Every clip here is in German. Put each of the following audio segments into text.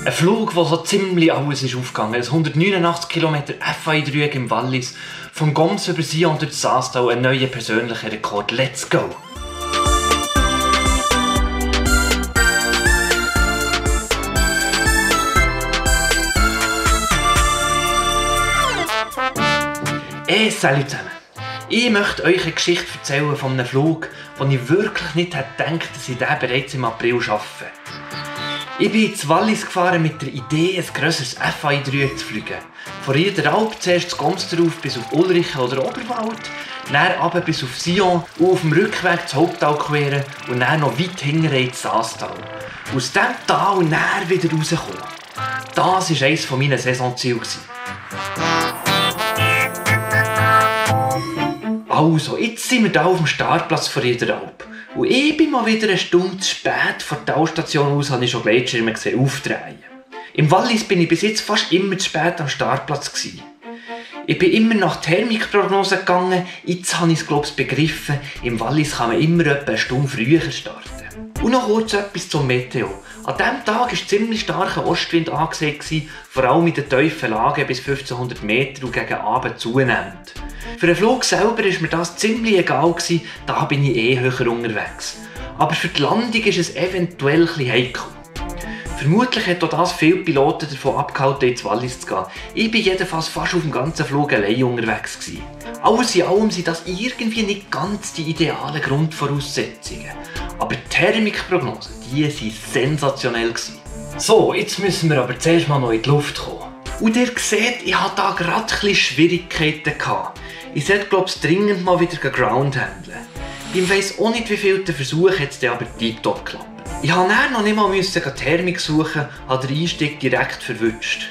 Ein Flug, wo so ziemlich alles ist aufgegangen. Ein 189 km FAI-3 im Wallis. Von Goms über Sion durch Saastal ein neuer persönlicher Rekord. Let's go! Salut zusammen! Ich möchte euch eine Geschichte erzählen von einem Flug, den ich wirklich nicht gedacht hätte, dass ich den bereits im April schaffe. Ich bin ins Wallis gefahren mit der Idee, ein grösseres FAI-3 zu fliegen. Von Riederalp zuerst zu Goms drauf bis auf Ulrichen oder Oberwald, dann runter bis auf Sion und auf dem Rückweg das Haupttal queren und dann noch weit hinten ins Saastal. Aus diesem Tal und dann wieder rauskommen. Das war eines meiner Saisonziele. Also, jetzt sind wir hier auf dem Startplatz von Riederalp. Und ich bin mal wieder eine Stunde zu spät von der Talstation aus, habe ich schon Gleitschirme gesehen, aufdrehen. Im Wallis bin ich bis jetzt fast immer zu spät am Startplatz gewesen. Ich bin immer nach Thermikprognose gegangen, jetzt habe ich es glaube ich begriffen, im Wallis kann man immer etwa eine Stunde früher starten. Und noch kurz etwas zum Meteo. An diesem Tag war ziemlich starker Ostwind angesehen, vor allem in den tiefen Lagen bis 1500 Meter und gegen Abend zunehmend. Für den Flug selber war mir das ziemlich egal, da bin ich eh höher unterwegs. Aber für die Landung ist es eventuell etwas heikel. Vermutlich hat auch das viele Piloten davon abgehalten, ins Wallis zu gehen. Ich war jedenfalls fast auf dem ganzen Flug allein unterwegs. Alles in allem sind das irgendwie nicht ganz die idealen Grundvoraussetzungen. Aber die Thermikprognosen, die waren sensationell. So, jetzt müssen wir aber zuerst mal noch in die Luft kommen. Und ihr seht, ich hatte da gerade ein bisschen Schwierigkeiten gehabt. Ich sollte, glaube ich, dringend mal wieder Ground handeln. Ich weiss auch nicht, wie viel der Versuch hat es aber tiptop geklappt. Ich musste dann noch nicht mal Thermik suchen, habe den Einstieg direkt verwünscht.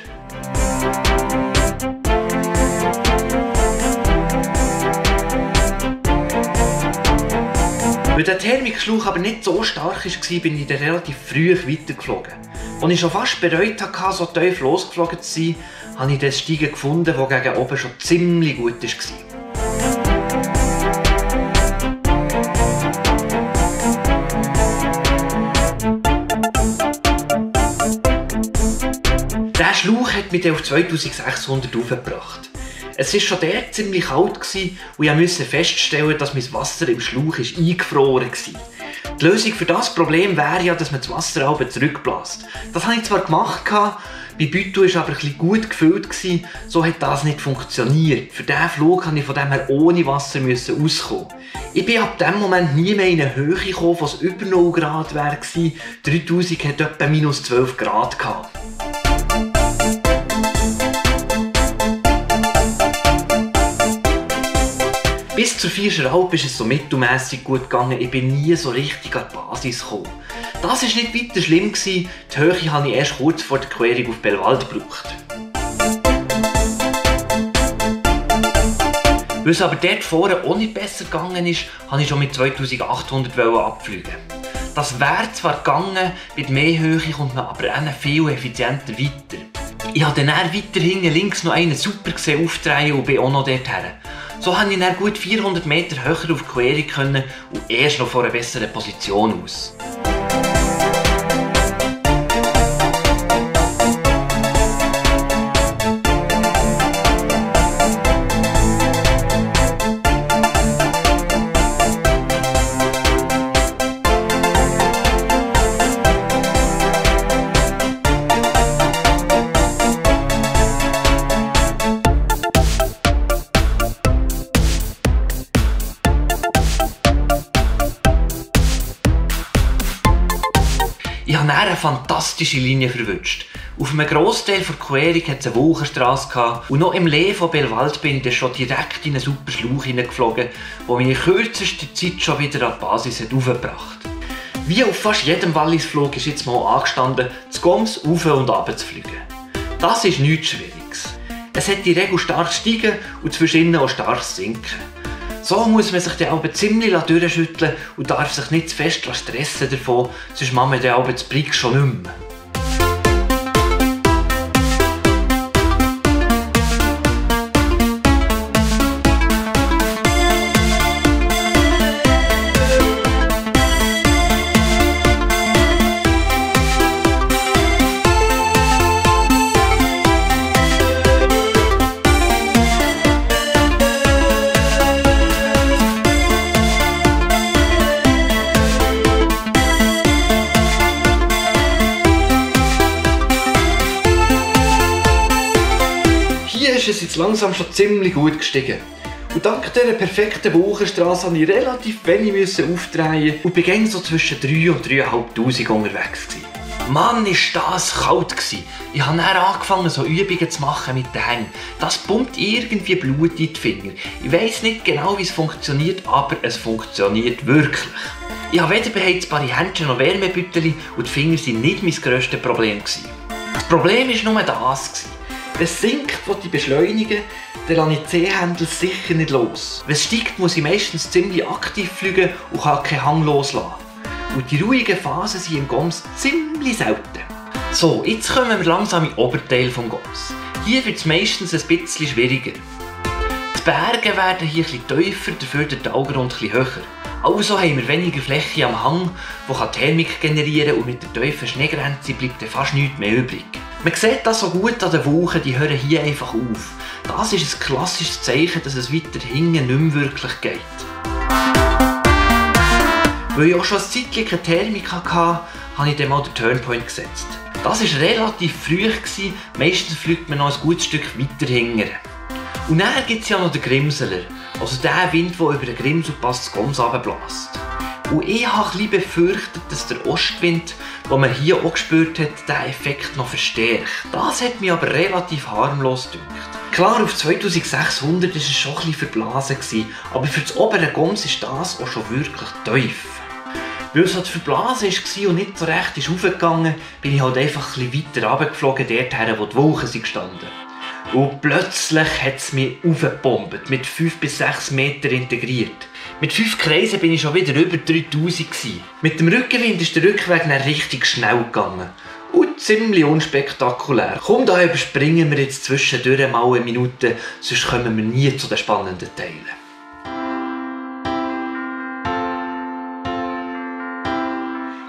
Weil der Thermikschlauch aber nicht so stark war, bin ich dann relativ früh weitergeflogen. Als ich schon fast bereut hatte, so tief losgeflogen zu sein, habe ich das Steigen gefunden, das gegen oben schon ziemlich gut war. Der Schlauch hat mich auf 2600 aufgebracht. Es war schon dort ziemlich kalt und ich musste feststellen, dass mein Wasser im Schlauch eingefroren war. Die Lösung für das Problem wäre ja, dass man das Wasser halb zurückbläst. Das habe ich zwar gemacht, mein Beutel war aber ein bisschen gut gefüllt, so hat das nicht funktioniert. Für diesen Flug musste ich von dem her ohne Wasser auskommen. Ich bin ab diesem Moment nie mehr in eine Höhe gekommen, wo es über 0 Grad war. 3000 hatte etwa minus 12 Grad. Bis zur Vierscher Alp ist es so mittelmässig gut gegangen, ich bin nie so richtig an die Basis gekommen. Das war nicht weiter schlimm, die Höhe habe ich erst kurz vor der Querung auf Belwald gebraucht. Weil es aber dort vorne auch nicht besser gegangen ist, habe ich schon mit 2800 abfliegen. Das wäre zwar gegangen, mit mehr Höhe kommt man aber auch viel effizienter weiter. Ich habe dann weiter hinten links noch einen super gesehen aufdrehen und bin auch noch dorthin. So konnte ich dann gut 400 Meter höher auf die Querung können und erst noch von einer besseren Position aus. Ich habe eine fantastische Linie verwünscht. Auf einem Grossteil der Querung hatte es eine Wolkenstrasse und noch im Lee von Belwald bin ich dann schon direkt in einen super Schlauch hineingeflogen, der mich in kürzester Zeit schon wieder an die Basis aufgebracht hat. Wie auf fast jedem Wallisflug ist jetzt mal angestanden, zu Goms auf und runter zu fliegen. Das ist nichts Schwieriges. Es hat die Regel stark steigen und zwischendrin auch stark sinken. So muss man sich dann aber ziemlich durchschütteln und darf sich nicht zu fest stressen davon, sonst macht man dann aber das Brick schon nicht mehr. ist es jetzt langsam schon ziemlich gut gestiegen. Und dank dieser perfekten Wolkenstrasse musste ich relativ wenig aufdrehen und bin so zwischen 3.000 und 3'500 unterwegs gewesen. Mann, ist das kalt gewesen. Ich habe dann angefangen, so Übungen zu machen mit den Hängen. Das pumpt irgendwie Blut in die Finger. Ich weiss nicht genau, wie es funktioniert, aber es funktioniert wirklich. Ich habe weder beheizbare Händchen noch Wärmebüttel und die Finger waren nicht mein grösstes Problem gewesen. Das Problem war nur das. Wenn es sinkt, will ich beschleunigen, dann lasse ich die Zehhändel sicher nicht los. Wenn es steigt, muss ich meistens ziemlich aktiv fliegen und kann keinen Hang loslassen. Und die ruhigen Phasen sind im Goms ziemlich selten. So, jetzt kommen wir langsam in den Oberteil des Goms. Hier wird es meistens ein bisschen schwieriger. Die Berge werden hier etwas tiefer, dafür der Talgrund etwas höher. Also haben wir weniger Fläche am Hang, die Thermik generieren kann, und mit der tiefen Schneegrenze bleibt dann fast nichts mehr übrig. Man sieht das so gut an den Wolken, die hören hier einfach auf. Das ist ein klassisches Zeichen, dass es weiter hinten nicht mehr wirklich geht. Weil ich auch schon ein Zeitchen keine Thermik hatte, habe ich dann mal den Turnpoint gesetzt. Das war relativ früh, meistens fliegt man noch ein gutes Stück weiter hinten. Und dann gibt es ja noch den Grimseler, also der Wind, der über den Grimselpass das Goms runterbläst. Und ich habe ein bisschen befürchtet, dass der Ostwind, den man hier auch gespürt hat, diesen Effekt noch verstärkt. Das hat mich aber relativ harmlos gedünkt. Klar, auf 2600 war es schon ein bisschen verblasen, aber für das obere Goms ist das auch schon wirklich tief. Weil es halt verblasen war und nicht so recht hochgegangen, bin ich halt einfach ein bisschen weiter runtergeflogen, dorthin, wo die Wolken sind gestanden. Und plötzlich hat es mich aufgebombt, mit 5 bis 6 Meter integriert. Mit 5 Kreisen bin ich schon wieder über 3000 gewesen. Mit dem Rückenwind ist der Rückweg dann richtig schnell gegangen. Und ziemlich unspektakulär. Komm, da überspringen wir jetzt zwischendurch mal eine Minute, sonst kommen wir nie zu den spannenden Teilen.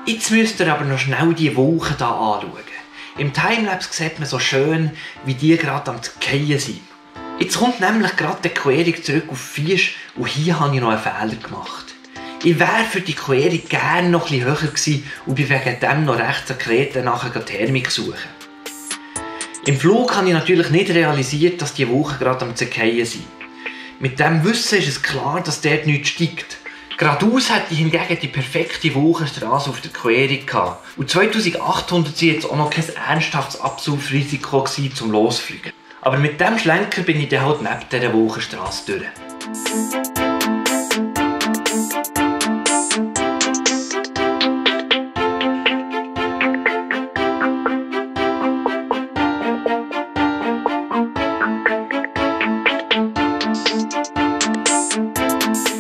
Jetzt müsst ihr aber noch schnell die Wolken hier anschauen. Im Timelapse sieht man so schön, wie die gerade am Fallen sind. Jetzt kommt nämlich gerade die Querung zurück auf Fisch und hier habe ich noch einen Fehler gemacht. Ich wäre für die Querung gerne noch etwas höher gewesen und bin wegen dem noch rechts an Kreta nachher Thermik suchen. Im Flug habe ich natürlich nicht realisiert, dass die Wolken gerade am Fallen sind. Mit diesem Wissen ist es klar, dass dort nichts steigt. Geradeaus hätte ich hingegen die perfekte Wolkenstrasse auf der Querung gehabt. Und 2800 war jetzt auch noch kein ernsthaftes Absaufrisiko zum Losfliegen. Aber mit diesem Schlenker bin ich dann halt neben dieser Wolkenstrasse durch.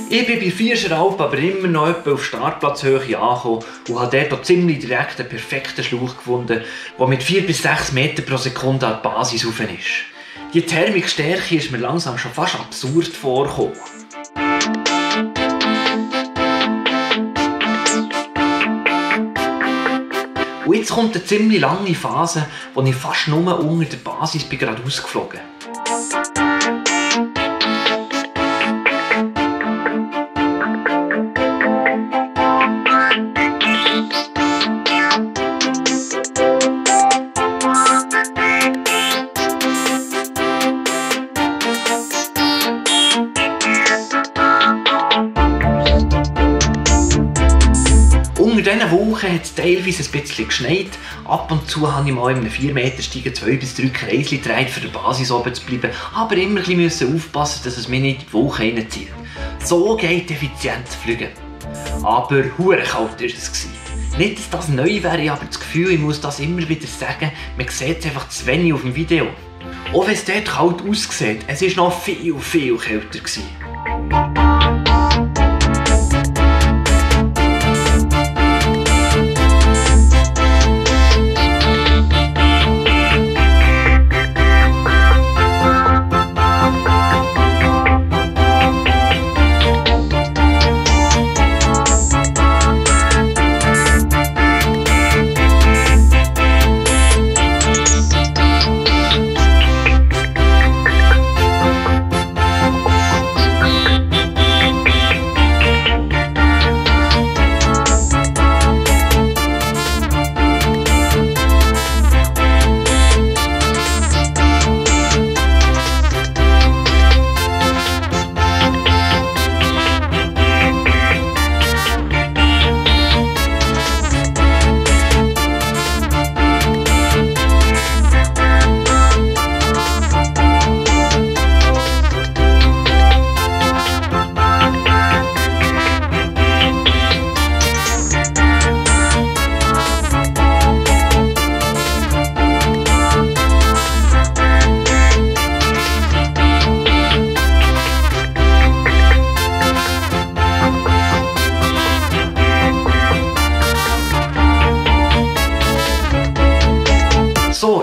Ich bin bei Vierscher Alp aber immer noch etwa auf Startplatzhöhe angekommen und habe dort ziemlich direkt einen perfekten Schlauch gefunden, der mit 4 bis 6 Meter pro Sekunde an die Basis rauf ist. Die Thermikstärke ist mir langsam schon fast absurd vorgekommen. Und jetzt kommt eine ziemlich lange Phase, wo ich fast nur unter der Basis gerade ausgeflogen bin. Unter diesen Wochen hat es teilweise ein bisschen geschneit. Ab und zu habe ich mal in einem 4 Meter Steigen 2 bis 3 Kreisli gedreht, für die Basis oben zu bleiben. Aber immer ein bisschen aufpassen, dass es mich nicht in die Woche reinzieht. So geht effizient fliegen. Aber hure kalt war es. Nicht, dass das neu wäre, aber das Gefühl, ich muss das immer wieder sagen, man sieht es einfach zu wenig auf dem Video. Auch wenn es dort kalt aussieht, es war noch viel, viel kälter.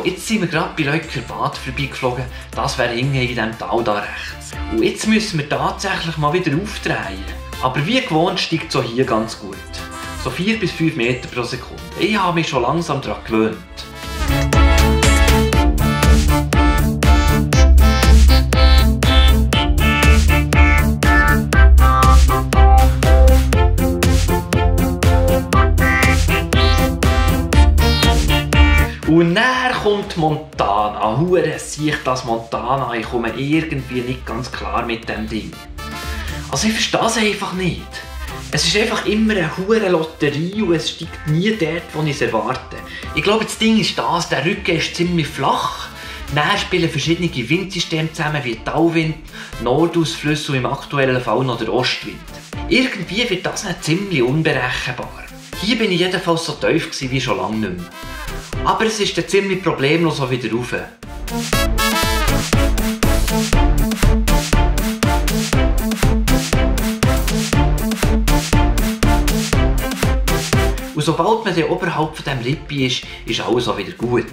So, jetzt sind wir gerade bei Leukerbad vorbeigeflogen. Das wäre irgendwie in diesem Tal da rechts. Und jetzt müssen wir tatsächlich mal wieder aufdrehen. Aber wie gewohnt steigt es auch hier ganz gut. So 4 bis 5 Meter pro Sekunde. Ich habe mich schon langsam daran gewöhnt. Und dann kommt Montana. Hure sehe ich das Montana. Ich komme irgendwie nicht ganz klar mit dem Ding. Also ich verstehe es einfach nicht. Es ist einfach immer eine hure Lotterie und es steigt nie dort, wo ich es erwarte. Ich glaube, das Ding ist das, der Rücken ist ziemlich flach. Dann spielen verschiedene Windsysteme zusammen, wie Tauwind, Nordausflüsse und im aktuellen Fall noch der Ostwind. Irgendwie wird das nicht ziemlich unberechenbar. Hier bin ich jedenfalls so tief wie schon lange nicht mehr. Aber es ist dann ziemlich problemlos auch wieder rauf. Und sobald man dann oberhalb von diesem Rippi ist alles auch wieder gut.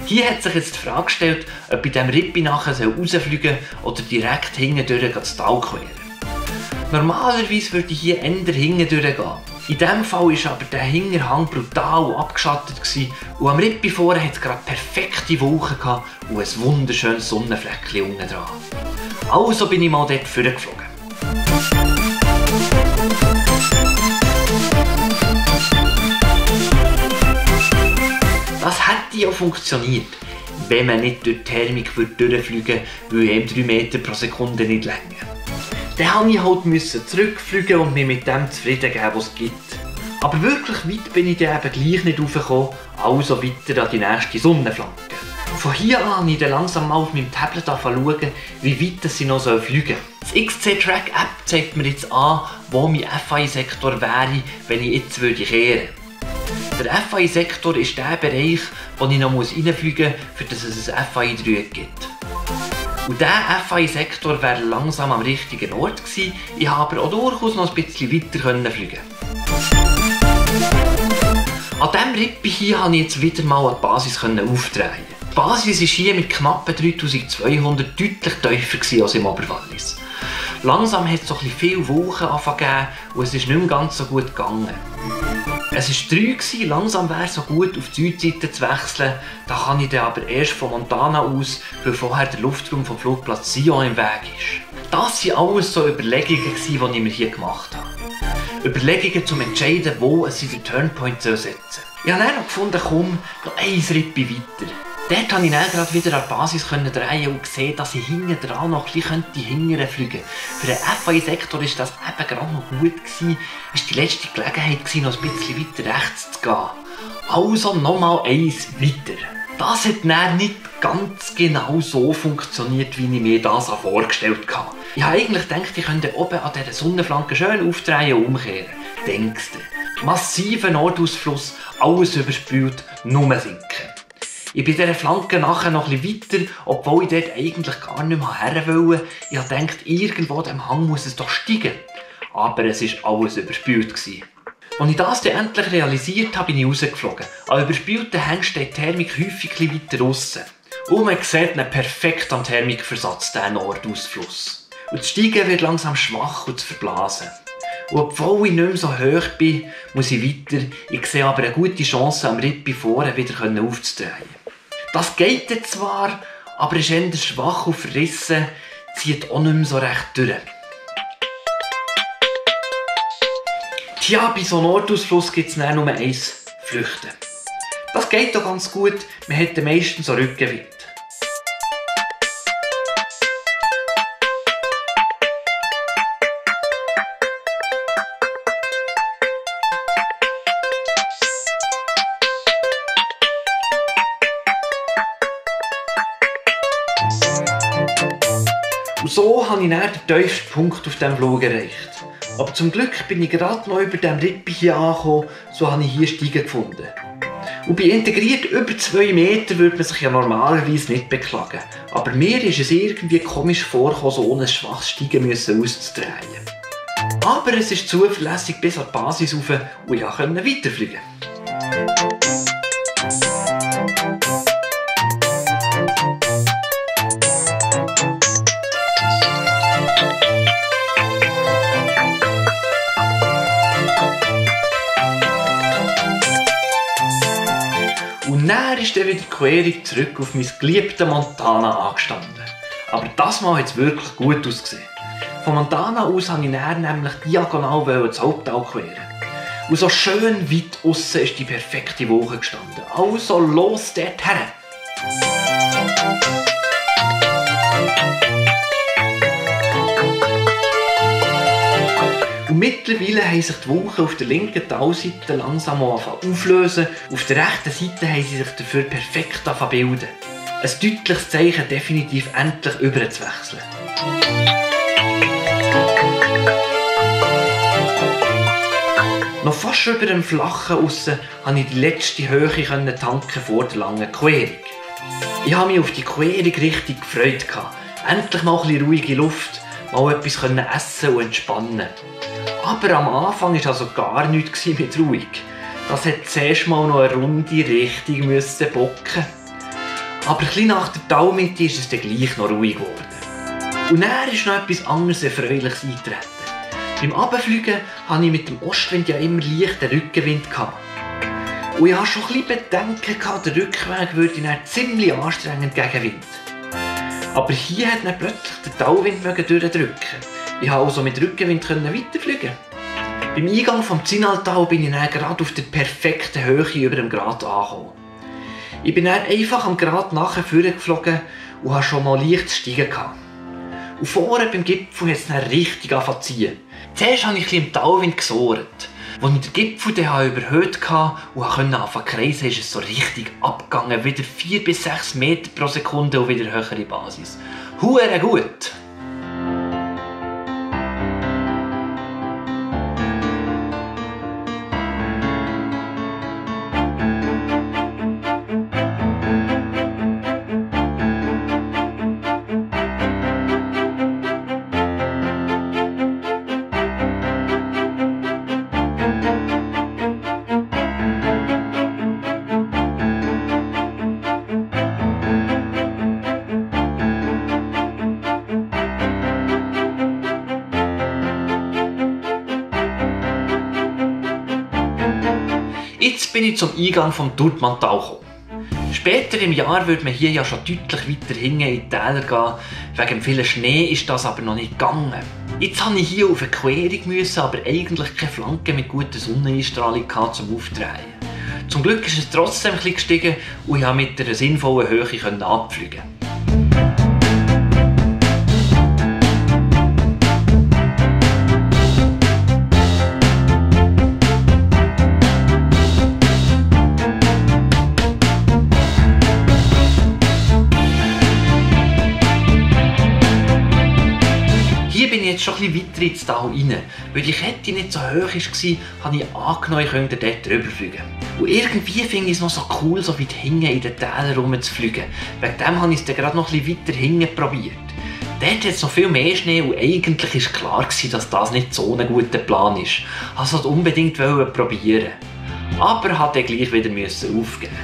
Hier hat sich jetzt die Frage gestellt, ob bei diesem Rippi nachher rausfliegen oder direkt hintendurch das Tal queren. Normalerweise würde ich hier eher hintendurch gehen. In diesem Fall war aber der Hinterhang brutal abgeschattet und am Rippi vorne hatte es gerade perfekte Wolken und ein wunderschönes Sonnenfleckchen unten dran. Also bin ich mal dort vorgeflogen. Das hätte ja funktioniert, wenn man nicht durch die Thermik durchfliegen würde, weil 3 Meter pro Sekunde nicht länger. Dann musste ich halt zurückfliegen und mich mit dem zufrieden geben, was es gibt. Aber wirklich weit bin ich dann eben gleich nicht raufgekommen, also weiter an die nächste Sonnenflanke. Von hier an konnte ich dann langsam mal auf meinem Tablet schauen, wie weit ich noch fliegen soll. Die XC-Track App zeigt mir jetzt an, wo mein FAI-Sektor wäre, wenn ich jetzt kehren würde. Der FAI-Sektor ist der Bereich, wo ich noch reinfliegen muss, für dass es ein FAI-Dreieck gibt. Und dieser FAI-Sektor wäre langsam am richtigen Ort gewesen. Ich konnte aber auch durchaus noch ein bisschen weiter fliegen. An diesem Rippi hier konnte ich jetzt wieder mal an die Basis aufdrehen. Die Basis ist hier mit knappen 3200 deutlich tiefer als im Oberwallis. Langsam hat es so ein viele Wolken angefangen und es ist nicht mehr ganz so gut gegangen. Es war 3, langsam wäre es so gut auf die Südseite zu wechseln. Da kann ich dann aber erst von Montana aus, weil vorher der Luftraum vom Flugplatz Sion im Weg ist. Das waren alles so Überlegungen, die ich mir hier gemacht habe. Überlegungen zum Entscheiden, wo es den Turnpoint setzen soll. Ich habe dann noch gefunden, komm, noch ein Rippi weiter. Dort konnte ich dann gerade wieder an die Basis drehen und gesehen, dass ich hinten dran noch ein bisschen hinterher fliegen könnte. Für den FAI-Sektor war das eben gerade noch gut. Es war die letzte Gelegenheit, noch ein bisschen weiter rechts zu gehen. Also nochmal eins weiter. Das hat dann nicht ganz genau so funktioniert, wie ich mir das vorgestellt habe. Ich habe eigentlich gedacht, ich könnte oben an dieser Sonnenflanke schön aufdrehen und umkehren. Denkst du? Massiver Nordausfluss, alles überspült, nur sinken. Ich bin dieser Flanke nachher noch ein bisschen weiter, obwohl ich dort eigentlich gar nicht mehr her wollte. Ich habe gedacht, irgendwo am Hang muss es doch steigen. Aber es war alles überspült. Als ich das dann endlich realisiert habe, bin ich rausgeflogen. An überspülten Hängen steht die Thermik häufig weiter draussen. Und man sieht ihn perfekt am Thermikversatz, diesen Nordausfluss. Und das Steigen wird langsam schwach und zu verblasen. Und obwohl ich nicht mehr so hoch bin, muss ich weiter. Ich sehe aber eine gute Chance, am Rippi vorne wieder aufzudrehen. Das geht jetzt zwar, aber ist eher schwach und verrissen, zieht auch nicht mehr so recht durch. Tja, bei so einem Nordausfluss gibt es nur eins: Flüchten. Das geht doch ganz gut, man hat meistens so Rückenwind. Und so habe ich dann den tiefsten Punkt auf diesem Flug erreicht. Aber zum Glück bin ich gerade noch über diesem Rippi hier angekommen, so habe ich hier Steigen gefunden. Und bei integriert über 2 Meter würde man sich ja normalerweise nicht beklagen. Aber mir ist es irgendwie komisch vorgekommen, so ohne ein schwaches Steigen auszudrehen. Aber es ist zuverlässig bis an die Basis rauf und ich konnte weiterfliegen. Und dann ist dann wieder die Querung zurück auf mein geliebtes Montana angestanden. Aber das Mal hat es wirklich gut ausgesehen. Von Montana aus wollte ich dann nämlich diagonal das Haupttal queren. Und so schön weit aussen ist die perfekte Woche gestanden. Also los dorthin! Und mittlerweile haben sich die Wolken auf der linken Talseite langsam auflösen. Auf der rechten Seite haben sie sich dafür perfekt bilden. Ein deutliches Zeichen, definitiv endlich überzuwechseln. Noch fast über dem Flachen aussen konnte ich die letzte Höhe tanken vor der langen Querung. Ich habe mich auf die Querung richtig gefreut. Endlich mal ein bisschen ruhige Luft, mal etwas essen und entspannen. Aber am Anfang war also gar nichts mit ruhig. Das hat zuerst mal noch eine Runde richtig bocken. Aber ein bisschen nach der Talmitte ist es dann gleich noch ruhig geworden. Und dann ist noch etwas anderes Erfreuliches eingetreten. Beim Runterfliegen hatte ich mit dem Ostwind ja immer leichten Rückenwind. Und ich hatte schon ein bisschen Bedenken, der Rückweg würde dann ziemlich anstrengend gegen Wind. Aber hier hat dann plötzlich der Talwind durchdrücken. Ich konnte also mit Rückenwind weiterfliegen. Beim Eingang vom Zinaltal bin ich dann gerade auf der perfekten Höhe über dem Grat angekommen. Ich bin dann einfach am Grat nachher geflogen und hatte schon mal leicht steigen. Und vorne beim Gipfel hat es dann richtig angefangen zu ziehen. Zuerst habe ich im Talwind gesohrt. Als ich den Gipfel dann überhöht und anfangen zu kreisen, ist es so richtig abgegangen. Wieder 4 bis 6 Meter pro Sekunde und wieder höhere Basis. Hure gut! Jetzt bin ich zum Eingang vom Turtmanntal gekommen. Später im Jahr würde man hier ja schon deutlich weiter hinten in die Täler gehen. Wegen dem vielen Schnee ist das aber noch nicht gegangen. Jetzt musste ich hier auf eine Querung, aber eigentlich keine Flanke mit guter Sonneneinstrahlung zum Aufdrehen. Zum Glück ist es trotzdem ein bisschen gestiegen und ich konnte mit einer sinnvollen Höhe abfliegen. Hier bin ich jetzt schon ein bisschen weiter ins Tal rein. Weil die Kette nicht so hoch war, habe ich angenommen, ich könnte dort drüber fliegen. Und irgendwie finde ich es noch so cool, so weit hinten in den Tälern rumzufliegen. Wegen dem habe ich es dann gerade noch ein bisschen weiter hinten probiert. Dort hat es noch viel mehr Schnee und eigentlich war klar, dass das nicht so ein guter Plan ist. Also ich wollte unbedingt probieren. Aber musste gleich wieder aufgeben.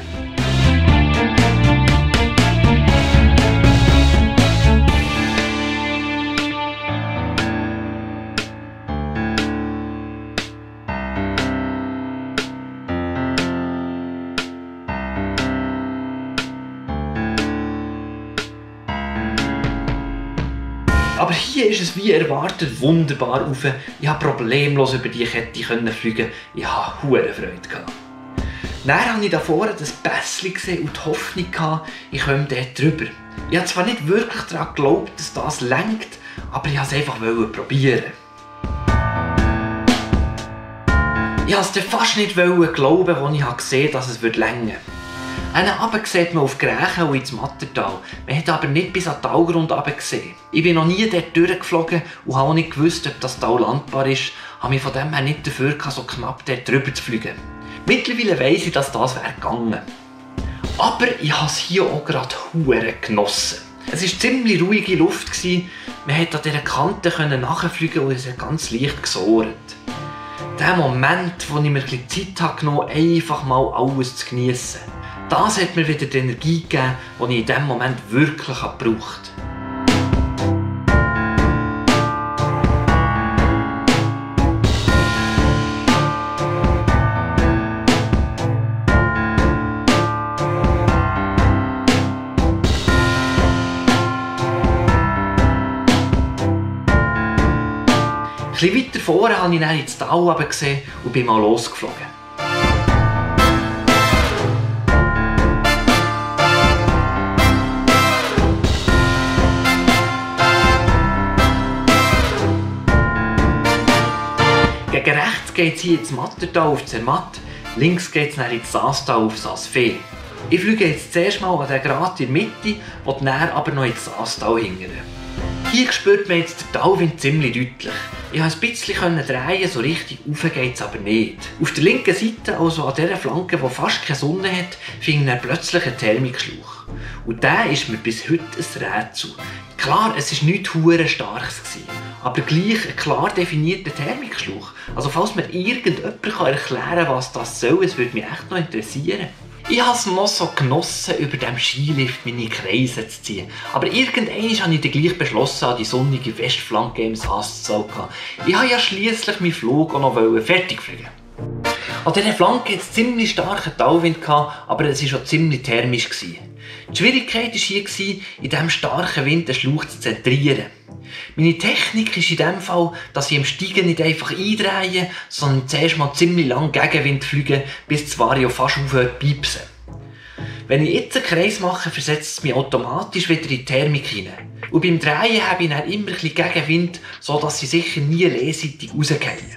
Aber hier ist es wie erwartet wunderbar rauf. Ich konnte problemlos über die Kette fliegen. Ich hatte hure Freude. Dann habe ich da vorne das Pässchen gesehen und die Hoffnung, ich komme dort drüber. Ich habe zwar nicht wirklich daran geglaubt, dass das lenkt, aber ich wollte es einfach probieren. Ich wollte es fast nicht glauben, als ich gesehen habe, dass es länger wird. Hinten sieht man auf Grächen und ins Mattertal. Man hat aber nicht bis an den Talgrund gesehen. Ich bin noch nie dort durchgeflogen und habe auch nicht gewusst, ob das Tal landbar ist. Habe mich von dem her nicht dafür gehabt, so knapp dort drüber zu fliegen. Mittlerweile weiss ich, dass das gegangen. Aber ich habe es hier auch gerade hure genossen. Es war ziemlich ruhige Luft. Man konnte an dieser Kante nachfliegen und es hat ganz leicht gesohrt. Der Moment, wo ich mir ein bisschen Zeit genommen habe, einfach mal alles zu geniessen. Das hat mir wieder die Energie gegeben, die ich in diesem Moment wirklich gebraucht habe. Etwas weiter vorne habe ich dann ins Tal gesehen und bin mal losgeflogen. Gegen rechts geht es hier ins Mattertal auf Zermatt, links geht es dann ins Saastal auf Saas-Fee. Ich fliege jetzt zuerst mal an den Grat in der Mitte und dann aber noch ins Saastal hingern. Hier spürt man jetzt den Talwind ziemlich deutlich. Ich konnte ein bisschen drehen, so richtig rauf geht es aber nicht. Auf der linken Seite, also an dieser Flanke, die fast keine Sonne hat, fing dann plötzlich ein Thermikschlauch. Und der ist mir bis heute ein Rätsel. Klar, es war nichts hure Starkes, aber gleich ein klar definierter Thermikschlauch. Also falls mir irgendjemand erklären kann, was das soll, es würde mich echt noch interessieren. Ich habe es noch so genossen, über dem Skilift meine Kreise zu ziehen. Aber irgendwann habe ich dann gleich beschlossen, an die sonnige Westflanke im Saas zu gehen. Ich wollte ja schliesslich meinen Flug auch noch fertig fliegen. An dieser Flanke hatte es ziemlich starken Talwind, aber es war auch ziemlich thermisch. Die Schwierigkeit war hier, in diesem starken Wind den Schlauch zu zentrieren. Meine Technik ist in dem Fall, dass ich im Steigen nicht einfach eindrehe, sondern zuerst mal ziemlich lang Gegenwind fliege, bis das Vario fast aufhört zu piepsen. Wenn ich jetzt einen Kreis mache, versetzt es mich automatisch wieder in die Thermik hinein. Und beim Drehen habe ich dann immer ein bisschen Gegenwind, sodass sie sicher nie lehrseitig rausgehen.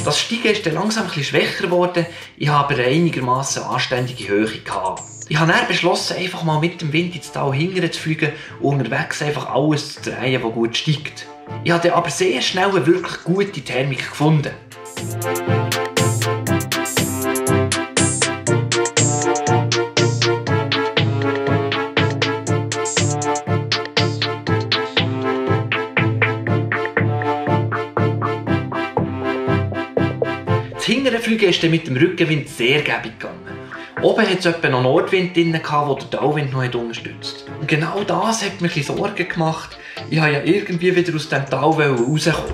Das Steigen ist dann langsam ein bisschen schwächer geworden, ich habe aber einigermaßen anständige Höhe gehabt. Ich habe dann beschlossen, einfach mal mit dem Wind ins Tal hinterher zu fliegen und unterwegs einfach alles zu drehen, was gut steigt. Ich habe aber sehr schnell eine wirklich gute Thermik gefunden. Das hintere Fliegen ist dann mit dem Rückenwind sehr gäbig gegangen. Oben hat es etwa noch Nordwind drin, der den Talwind noch unterstützt. Und genau das hat mir ein bisschen Sorgen gemacht. Ich wollte ja irgendwie wieder aus dem Tal rauskommen.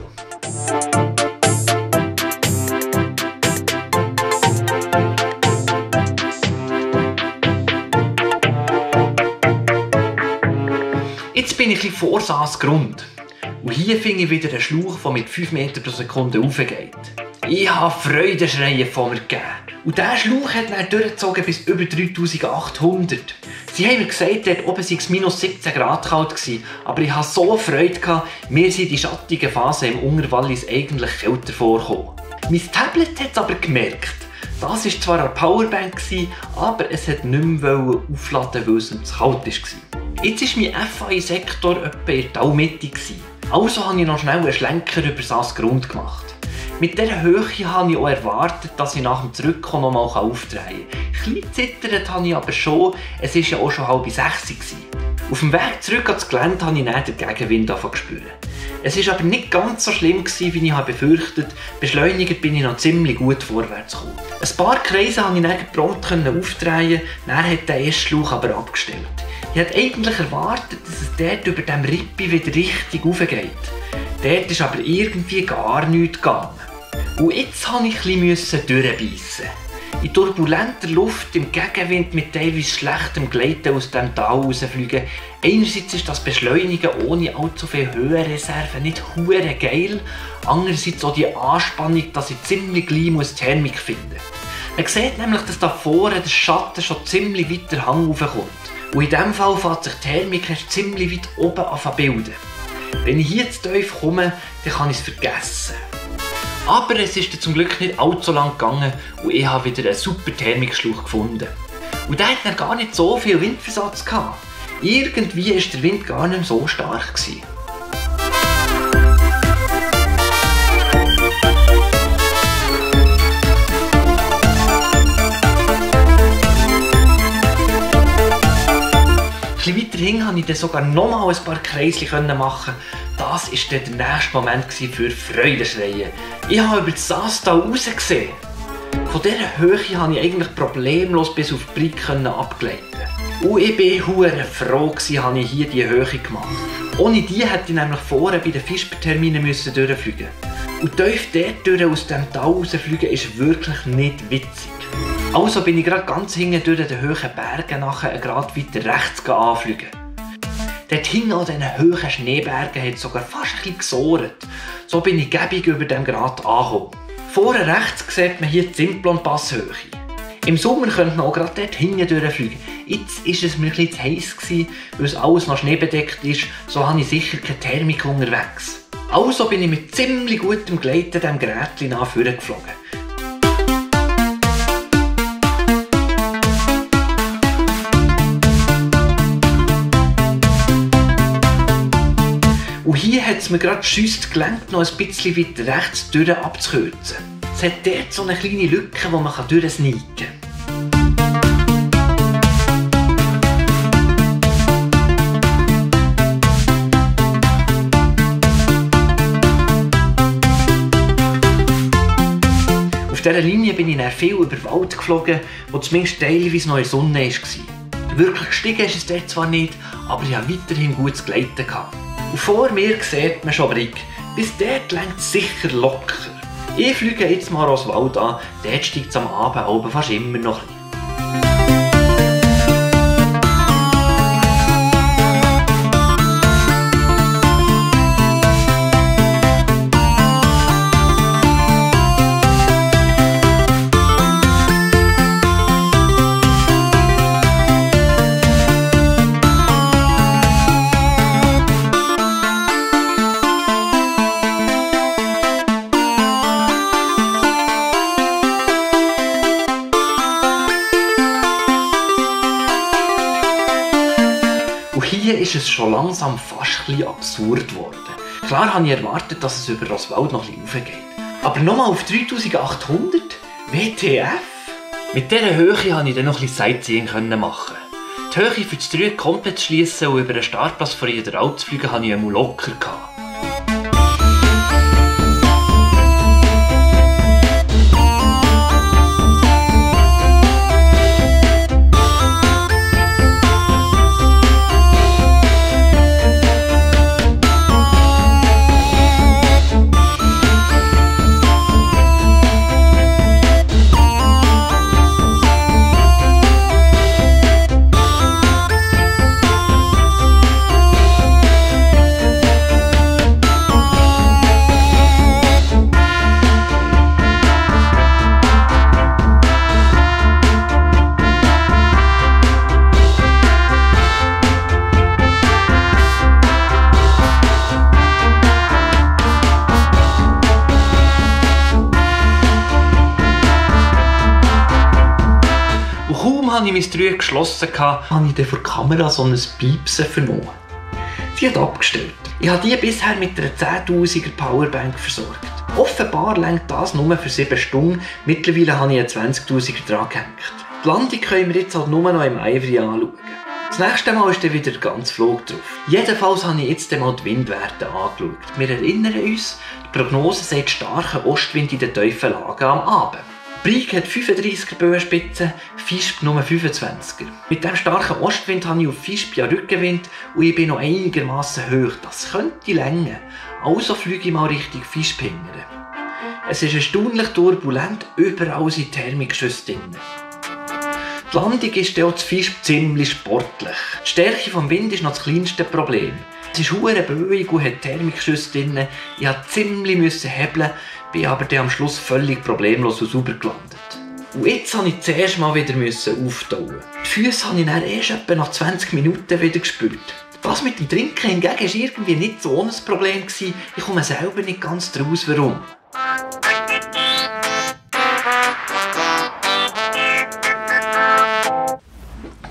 Jetzt bin ich ein bisschen vor Saas-Grund. Und hier finde ich wieder einen Schlauch, der mit 5 Meter pro Sekunde raufgeht. Ich habe Freudenschreien von mir gegeben. Und dieser Schlauch hat dann durchgezogen bis über 3800. Sie haben mir gesagt, dort oben sei es minus 17 Grad kalt gewesen, aber ich hatte so Freude gehabt, mir sind die schattigen Phasen im Unterwallis eigentlich kälter vorgekommen. Mein Tablet hat es aber gemerkt. Das war zwar eine Powerbank, aber es hat nicht mehr aufladen, weil es ihm zu kalt war. Jetzt war mein FAI-Sektor etwa in der Talmitte. Also habe ich noch schnell einen Schlenker über Saas-Grund gemacht. Mit dieser Höhe habe ich auch erwartet, dass ich nach dem Zurückkommen noch mal aufdrehen kann. Ein bisschen zittert habe ich aber schon, es war ja auch schon 5:30 Uhr. Auf dem Weg zurück ans Gelände habe ich dann den Gegenwind spüren. Es war aber nicht ganz so schlimm, wie ich befürchtet habe. Beschleunigt bin ich noch ziemlich gut vorwärts gekommen. Ein paar Kreise konnte ich dann prompt aufdrehen, dann hat der erste Schlauch aber abgestellt. Ich hätte eigentlich erwartet, dass es dort über dem Rippi wieder richtig raufgeht. Dort ist aber irgendwie gar nichts gegangen. Und jetzt musste ich ein bisschen durchbeissen. In turbulenter Luft, im Gegenwind mit teilweise schlechtem Gleiten aus dem Tal rausfliegen. Einerseits ist das Beschleunigen ohne allzu viel Höhenreserve nicht hure geil. Andererseits auch die Anspannung, dass ich ziemlich gleich Thermik finden muss. Man sieht nämlich, dass da vorne der Schatten schon ziemlich weit den Hang raufkommt. Und in diesem Fall fängt sich die Thermik erst ziemlich weit oben an zu bilden. Wenn ich hier zu tief komme, dann kann ich es vergessen. Aber es ist zum Glück nicht allzu lang gegangen und ich habe wieder einen super Thermikschlauch gefunden. Und der hat dann gar nicht so viel Windversatz gehabt. Irgendwie war der Wind gar nicht mehr so stark gewesen. Ein bisschen weiter hinten konnte ich dann sogar noch mal ein paar Kreisli machen. Das war dann der nächste Moment für Freudenschreien. Ich habe über das Saastal rausgesehen. Von dieser Höhe konnte ich eigentlich problemlos bis auf die Brücke abgleiten. Und ich war hure froh, dass ich hier diese Höhe gemacht habe. Ohne die hätte ich nämlich vorne bei den Fischterminen durchfliegen müssen. Und tief dort durch aus dem Tal rausfliegen ist wirklich nicht witzig. Also bin ich gerade ganz hinten durch den hohen Bergen nachher gerade weiter rechts anfliegen. Dort hinten an diesen hohen Schneebergen hat es sogar fast ein bisschen gesohrt. So bin ich gäbig über dem Grat angekommen. Vorne rechts sieht man hier die Simplon-Passhöhe. Im Sommer könnte man auch gerade dort hinten durchfliegen. Jetzt war es mir ein bisschen zu heiß, weil es alles noch schneebedeckt ist, so habe ich sicher keine Thermik unterwegs. Also bin ich mit ziemlich gutem Gleiten diesem Gerät nach vorne geflogen. Und hier hat es mir gerade schüsst gelangt, noch ein bisschen weiter rechts durch abzukürzen. Es hat dort so eine kleine Lücke, die man durchsneaken kann. Auf dieser Linie bin ich dann viel über den Wald geflogen, wo zumindest teilweise noch in der Sonne war. Wirklich gestiegen ist es dort zwar nicht, aber ich hatte weiterhin gutes Gleiten. Und vor mir sieht man schon Brig. Bis dort lenkt es sicher locker. Ich fliege jetzt mal aus dem Wald an, dort steigt es am Abend oben fast immer noch ein bisschen. Hier ist es schon langsam fast ein bisschen absurd geworden. Klar habe ich erwartet, dass es über Roswald noch ein bisschen raufgeht. Aber nochmal auf 3800? WTF? Mit dieser Höhe konnte ich dann noch ein bisschen Sightseeing machen. Die Höhe für das Dreieck komplett zu schliessen und über den Startplatz von jeder Alp zu fliegen, hatte ich einmal locker gehabt. Kaum habe ich mein Dreieck geschlossen, habe ich dann vor der Kamera so ein Piepsen vernommen. Sie hat abgestellt. Ich habe die bisher mit einer 10'000er Powerbank versorgt. Offenbar reicht das nur für 7 Stunden. Mittlerweile habe ich einen 20'000er dran gehängt. Die Landung können wir jetzt halt nur noch im Ivory anschauen. Das nächste Mal ist dann wieder der ganze Flug drauf. Jedenfalls habe ich jetzt einmal die Windwerte angeschaut. Wir erinnern uns, die Prognose sagt starken Ostwind in den tiefen Lagen am Abend. Brig hat 35er Böenspitze, Visp nur 25er. Mit dem starken Ostwind habe ich auf Visp ja Rückenwind und ich bin noch einigermaßen hoch. Das könnte länger. Also fliege ich mal Richtung Visp hingern. Es ist erstaunlich turbulent, überall sind Thermikschüsse drin. Die Landung ist auch zu Visp ziemlich sportlich. Die Stärke des Windes ist noch das kleinste Problem. Es ist hure böig und hat Thermikschüsse drin. Ich musste ziemlich hebeln, bin aber dann am Schluss völlig problemlos und sauber gelandet. Und jetzt musste ich zuerst mal wieder auftauen. Die Füße habe ich dann erst etwa nach 20 Minuten wieder gespürt. Das mit dem Trinken hingegen war irgendwie nicht so ein Problem. Ich komme selber nicht ganz draus, warum.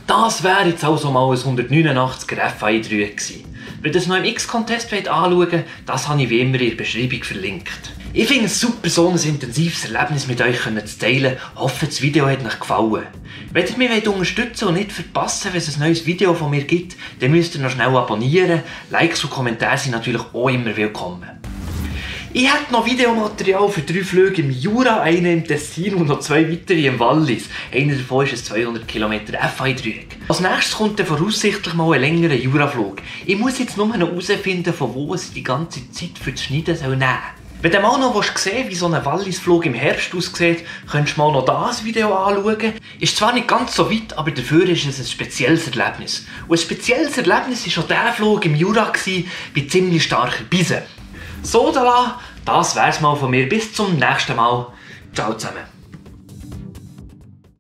Das wäre jetzt also mal ein 189er FAI 3 gewesen. Wenn ihr das noch im X-Contest anschauen wollt, das habe ich wie immer in der Beschreibung verlinkt. Ich finde es super, so ein intensives Erlebnis mit euch zu teilen. Ich hoffe, das Video hat euch gefallen. Wenn ihr mich unterstützen und nicht verpassen, wenn es ein neues Video von mir gibt, dann müsst ihr noch schnell abonnieren. Likes und Kommentare sind natürlich auch immer willkommen. Ich habe noch Videomaterial für 3 Flüge im Jura, einen im Tessin und noch 2 weitere im Wallis. Einer davon ist ein 200 km FAI-Dreieck. Als nächstes kommt dann voraussichtlich mal ein längerer Juraflug. Ich muss jetzt nur noch herausfinden, von wo es die ganze Zeit für das Schneiden nehmen soll. Wenn du mal noch sehen willst, wie so ein Wallisflug im Herbst aussieht, könntest du mal noch das Video anschauen. Ist zwar nicht ganz so weit, aber dafür ist es ein spezielles Erlebnis. Und ein spezielles Erlebnis war auch der Flug im Jura bei ziemlich starker Bise. So, das wär's mal von mir. Bis zum nächsten Mal. Ciao zusammen.